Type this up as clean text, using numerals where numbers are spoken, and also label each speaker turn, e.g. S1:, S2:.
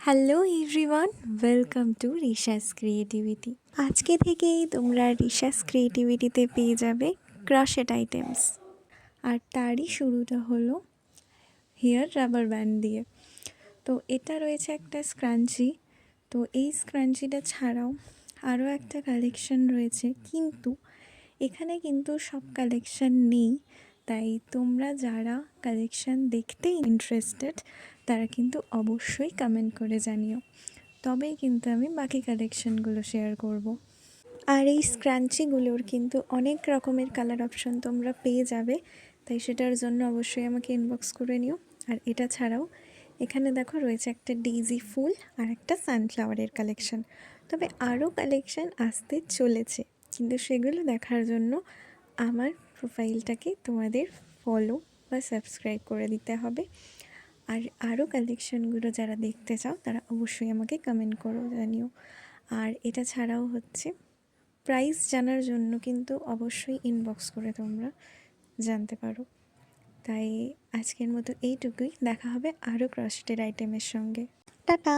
S1: Hello everyone, welcome to Rishas creativity. আজকে থেকেই তোমরা রিশাস ক্রিয়েটিভিটিতে পেয়ে যাবে ক্রশেট আইটেমস। আর তারই শুরুটা হলো হেয়ার রাবার ব্যান্ড দিয়ে। তো এটা রয়েছে একটা স্ক্রাঞ্চি। তো এই স্ক্রাঞ্চিটা ছাড়াও আরও একটা কালেকশন রয়েছে, কিন্তু এখানে কিন্তু সব কালেকশন নেই। তাই তোমরা যারা কালেকশন দেখতে ইন্টারেস্টেড তারা কিন্তু অবশ্যই কমেন্ট করে জানিও, তবেই কিন্তু আমি বাকি কালেকশনগুলো শেয়ার করব। আর এই স্ক্রাঞ্চিগুলোর কিন্তু অনেক রকমের কালার অপশন তোমরা পেয়ে যাবে, তাই সেটার জন্য অবশ্যই আমাকে ইনবক্স করে নিও। আর এটা ছাড়াও এখানে দেখো রয়েছে একটা ডেইজি ফুল আর একটা সানফ্লাওয়ারের কালেকশন। তবে আরও কালেকশন আসতে চলেছে, কিন্তু সেগুলো দেখার জন্য আমার প্রোফাইলটাকে তোমাদের ফলো বা সাবস্ক্রাইব করে দিতে হবে। আর আরও কালেকশনগুলো যারা দেখতে চাও তারা অবশ্যই আমাকে কমেন্ট করো, জানিও। আর এটা ছাড়াও হচ্ছে প্রাইস জানার জন্য কিন্তু অবশ্যই ইনবক্স করে তোমরা জানতে পারো। তাই আজকের মতো এইটুকুই, দেখা হবে আরও ক্রশেটের আইটেমের সঙ্গে। টাটা।